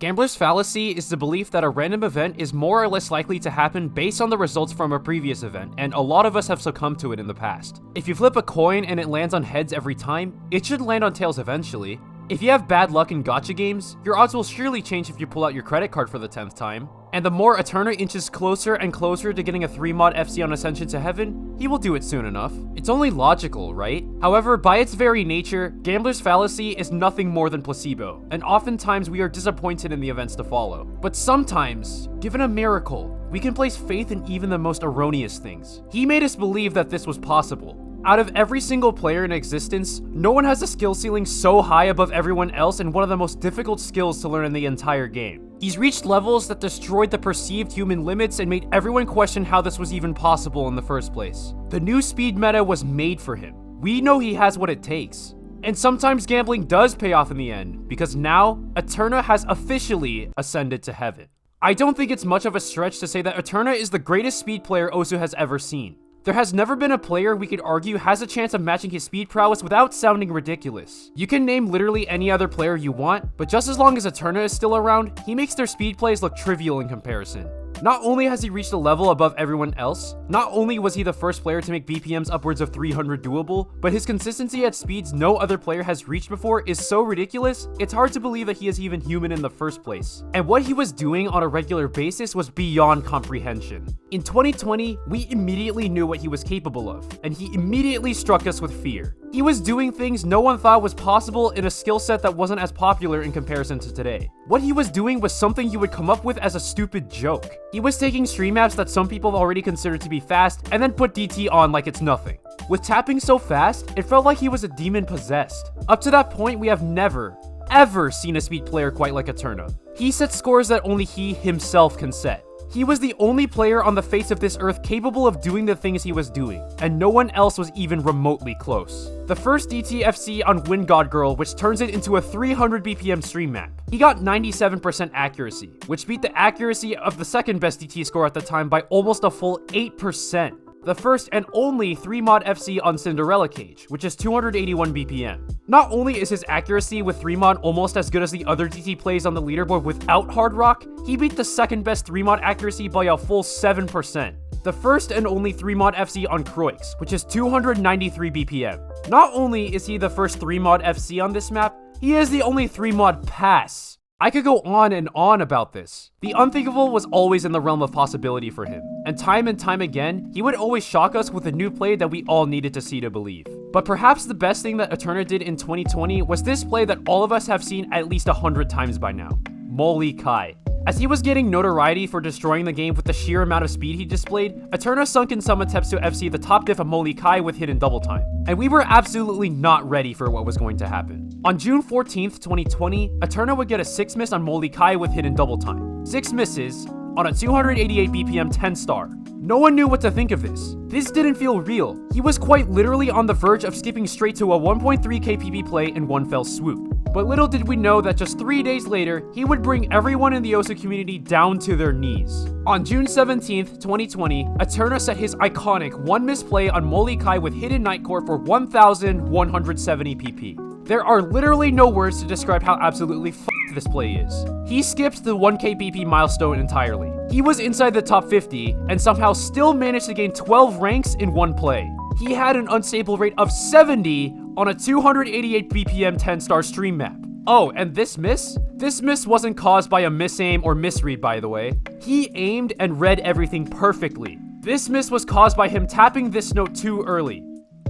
Gambler's fallacy is the belief that a random event is more or less likely to happen based on the results from a previous event, and a lot of us have succumbed to it in the past. If you flip a coin and it lands on heads every time, it should land on tails eventually. If you have bad luck in gacha games, your odds will surely change if you pull out your credit card for the 10th time. And the more Eterna inches closer and closer to getting a 3-mod FC on Ascension to Heaven, he will do it soon enough. It's only logical, right? However, by its very nature, Gambler's fallacy is nothing more than placebo, and oftentimes we are disappointed in the events to follow. But sometimes, given a miracle, we can place faith in even the most erroneous things. He made us believe that this was possible. Out of every single player in existence, no one has a skill ceiling so high above everyone else and one of the most difficult skills to learn in the entire game. He's reached levels that destroyed the perceived human limits and made everyone question how this was even possible in the first place. The new speed meta was made for him. We know he has what it takes. And sometimes gambling does pay off in the end, because now, Eterna has officially ascended to heaven. I don't think it's much of a stretch to say that Eterna is the greatest speed player Osu has ever seen. There has never been a player we could argue has a chance of matching his speed prowess without sounding ridiculous. You can name literally any other player you want, but just as long as Eterna is still around, he makes their speed plays look trivial in comparison. Not only has he reached a level above everyone else, not only was he the first player to make BPMs upwards of 300 doable, but his consistency at speeds no other player has reached before is so ridiculous, it's hard to believe that he is even human in the first place. And what he was doing on a regular basis was beyond comprehension. In 2020, we immediately knew what he was capable of, and he immediately struck us with fear. He was doing things no one thought was possible in a skill set that wasn't as popular in comparison to today. What he was doing was something you would come up with as a stupid joke. He was taking stream maps that some people already considered to be fast and then put DT on like it's nothing. With tapping so fast, it felt like he was a demon possessed. Up to that point, we have never, ever seen a speed player quite like Eterna. He set scores that only he himself can set. He was the only player on the face of this earth capable of doing the things he was doing, and no one else was even remotely close. The first DTFC on Wind God Girl, which turns it into a 300 BPM stream map. He got 97% accuracy, which beat the accuracy of the second best DT score at the time by almost a full 8%. The first and only 3-mod FC on Cinderella Cage, which is 281 BPM. Not only is his accuracy with 3-mod almost as good as the other DT plays on the leaderboard without Hard Rock, he beat the second best 3-mod accuracy by a full 7%. The first and only 3-mod FC on Croix, which is 293 BPM. Not only is he the first 3-mod FC on this map, he is the only 3-mod pass. I could go on and on about this. The unthinkable was always in the realm of possibility for him, and time again, he would always shock us with a new play that we all needed to see to believe. But perhaps the best thing that Eterna did in 2020 was this play that all of us have seen at least 100 times by now. Molly Kai. As he was getting notoriety for destroying the game with the sheer amount of speed he displayed, Eterna sunk in some attempts to FC the top diff of Molly Kai with hidden double time. And we were absolutely not ready for what was going to happen. On June 14th, 2020, Eterna would get a 6 miss on Molly Kai with hidden double time. 6 misses on a 288 BPM 10-star. No one knew what to think of this. This didn't feel real. He was quite literally on the verge of skipping straight to a 1.3 KPP play in one fell swoop. But little did we know that just 3 days later, he would bring everyone in the Osu community down to their knees. On June 17th, 2020, Eterna set his iconic 1 miss play on Molly Kai with hidden Nightcore for 1,170 PP. There are literally no words to describe how absolutely f***ed this play is. He skipped the 1k BP milestone entirely. He was inside the top 50 and somehow still managed to gain 12 ranks in one play. He had an unstable rate of 70 on a 288 BPM 10-star stream map. Oh, and this miss? This miss wasn't caused by a misaim or misread, by the way. He aimed and read everything perfectly. This miss was caused by him tapping this note too early.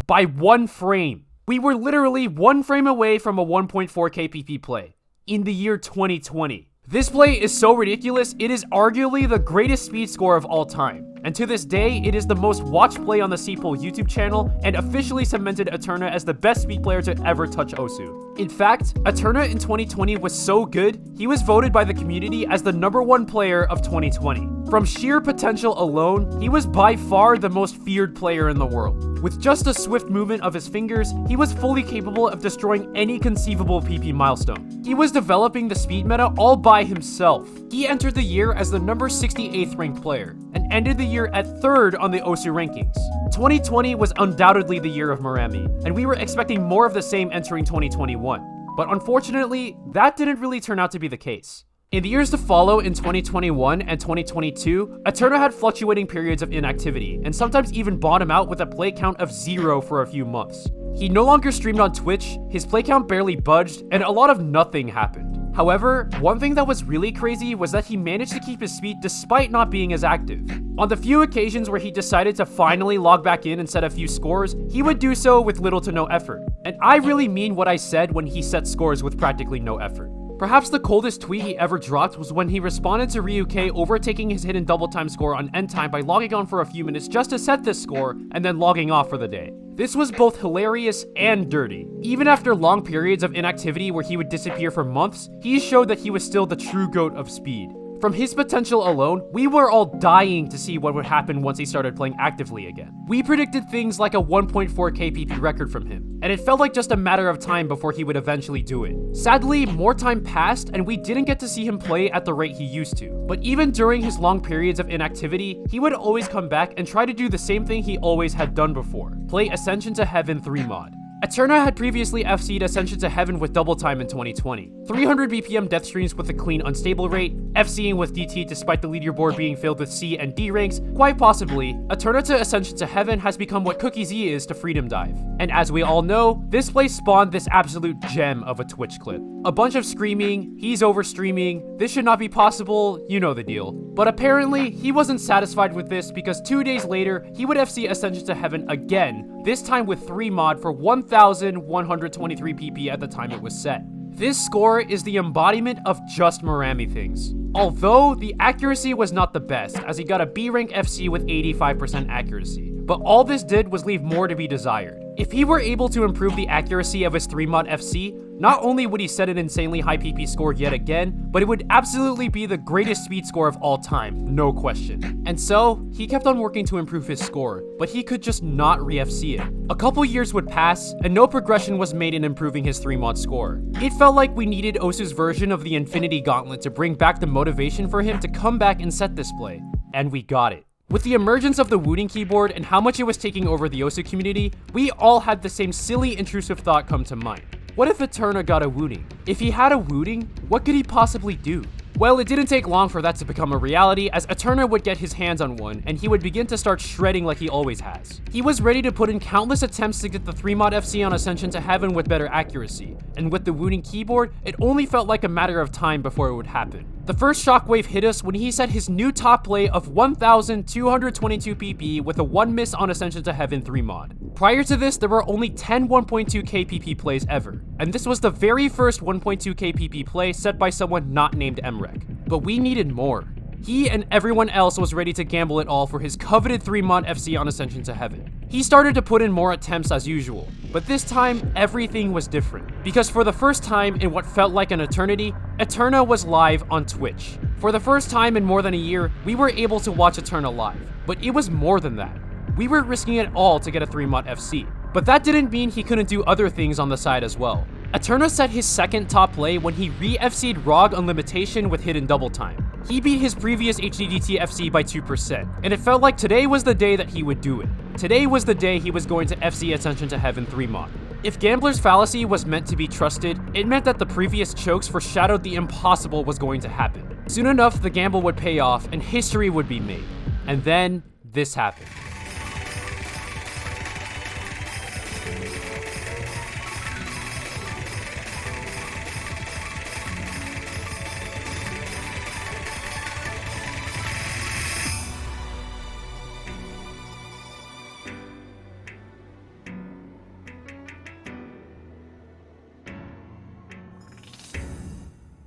By 1 frame. We were literally 1 frame away from a 1.4 KPP play in the year 2020. This play is so ridiculous, it is arguably the greatest speed score of all time. And to this day, it is the most watched play on the Seatpole YouTube channel and officially cemented Eterna as the best speed player to ever touch Osu. In fact, Eterna in 2020 was so good, he was voted by the community as the #1 player of 2020. From sheer potential alone, he was by far the most feared player in the world. With just a swift movement of his fingers, he was fully capable of destroying any conceivable PP milestone. He was developing the speed meta all by himself. He entered the year as the number 68th ranked player, and ended the year at 3rd on the Osu rankings. 2020 was undoubtedly the year of Merami, and we were expecting more of the same entering 2021. But unfortunately, that didn't really turn out to be the case. In the years to follow in 2021 and 2022, Eterna had fluctuating periods of inactivity, and sometimes even bottom out with a play count of 0 for a few months. He no longer streamed on Twitch, his play count barely budged, and a lot of nothing happened. However, one thing that was really crazy was that he managed to keep his speed despite not being as active. On the few occasions where he decided to finally log back in and set a few scores, he would do so with little to no effort. And I really mean what I said when he set scores with practically no effort. Perhaps the coldest tweet he ever dropped was when he responded to Ryuke overtaking his hidden double time score on end time by logging on for a few minutes just to set this score and then logging off for the day. This was both hilarious and dirty. Even after long periods of inactivity where he would disappear for months, he showed that he was still the true GOAT of speed. From his potential alone, we were all dying to see what would happen once he started playing actively again. We predicted things like a 1.4 KPP record from him, and it felt like just a matter of time before he would eventually do it. Sadly, more time passed and we didn't get to see him play at the rate he used to. But even during his long periods of inactivity, he would always come back and try to do the same thing he always had done before: play Ascension to Heaven 3 mod. Eterna had previously FC'd Ascension to Heaven with double time in 2020. 300 BPM death streams with a clean unstable rate, FCing with DT despite the leaderboard being filled with C and D ranks. Quite possibly, Eterna to Ascension to Heaven has become what Cookie Z is to Freedom Dive. And as we all know, this play spawned this absolute gem of a Twitch clip. A bunch of screaming, he's over streaming, this should not be possible, you know the deal. But apparently, he wasn't satisfied with this because 2 days later, he would FC Ascension to Heaven again, this time with 3 mod for 1,123 PP at the time it was set. This score is the embodiment of just Merami things. Although the accuracy was not the best, as he got a B rank FC with 85% accuracy. But all this did was leave more to be desired. If he were able to improve the accuracy of his 3 mod FC, not only would he set an insanely high PP score yet again, but it would absolutely be the greatest speed score of all time, no question. And so, he kept on working to improve his score, but he could just not re-FC it. A couple years would pass, and no progression was made in improving his 3 mod score. It felt like we needed Osu's version of the Infinity Gauntlet to bring back the motivation for him to come back and set this play. And we got it. With the emergence of the Wooting keyboard and how much it was taking over the Osu community, we all had the same silly intrusive thought come to mind. What if Eterna got a Wooting? If he had a Wooting, what could he possibly do? Well, it didn't take long for that to become a reality, as Eterna would get his hands on one, and he would begin to start shredding like he always has. He was ready to put in countless attempts to get the 3 mod FC on Ascension to Heaven with better accuracy, and with the Wooting keyboard, it only felt like a matter of time before it would happen. The first shockwave hit us when he set his new top play of 1,222 PP with a 1 miss on Ascension to Heaven 3 mod. Prior to this, there were only 10 1.2k PP plays ever, and this was the very first 1.2k PP play set by someone not named Emrek. But we needed more. He and everyone else was ready to gamble it all for his coveted 3 mod FC on Ascension to Heaven. He started to put in more attempts as usual, but this time, everything was different. Because for the first time in what felt like an eternity, Eterna was live on Twitch. For the first time in more than a year, we were able to watch Eterna live, but it was more than that. We were risking it all to get a 3 mod FC, but that didn't mean he couldn't do other things on the side as well. Eterna set his second top play when he re-FC'd ROG Unlimitation with hidden double time. He beat his previous HDDT FC by 2%, and it felt like today was the day that he would do it. Today was the day he was going to FC Ascension to Heaven 3 mod. If Gambler's Fallacy was meant to be trusted, it meant that the previous chokes foreshadowed the impossible was going to happen. Soon enough, the gamble would pay off and history would be made. And then, this happened.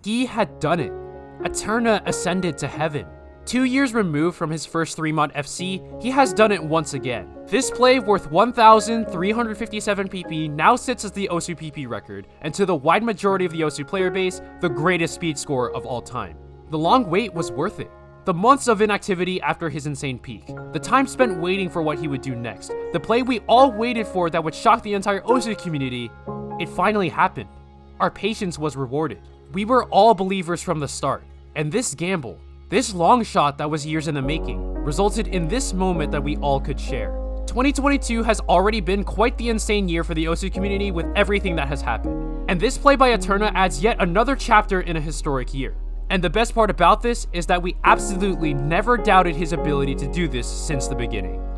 He had done it. Eterna ascended to heaven. 2 years removed from his first 3 mod FC, he has done it once again. This play worth 1,357 PP now sits as the Osu PP record, and to the wide majority of the Osu player base, the greatest speed score of all time. The long wait was worth it. The months of inactivity after his insane peak, the time spent waiting for what he would do next, the play we all waited for that would shock the entire Osu community, it finally happened. Our patience was rewarded. We were all believers from the start, and this gamble, this long shot that was years in the making, resulted in this moment that we all could share. 2022 has already been quite the insane year for the Osu community with everything that has happened, and this play by Eterna adds yet another chapter in a historic year. And the best part about this is that we absolutely never doubted his ability to do this since the beginning.